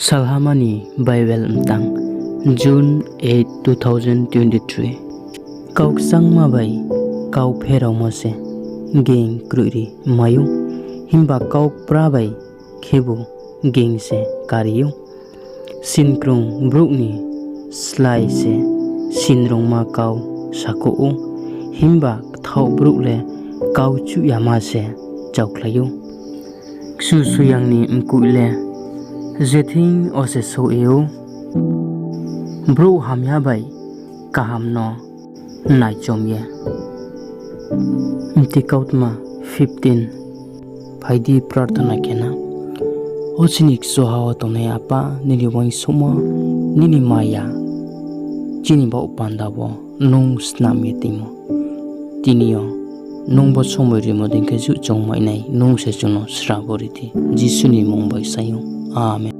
Salha Baibel Mtang June 8, 2023 Kau sang mabai kau pherau mose geng kruri mayu himba kau prabai khebu geng se kariyu sinkrung brukni slai se sinrong ma kau sakuu himba thau brukle kau chu yama se chauklayu ksu suyangni mkuile Zething ose so eu bro hamya bai kaham no nai chomye intikautma 15 phaidi prarthana kena ochinik sohawa tonai apa nili wang soma nini maya chini ba upanda bo nong snam yetimo tinio nong bo somori modin ke ju chongmai nai nong se chuno sraboriti jisuni mongbai sayo Amen.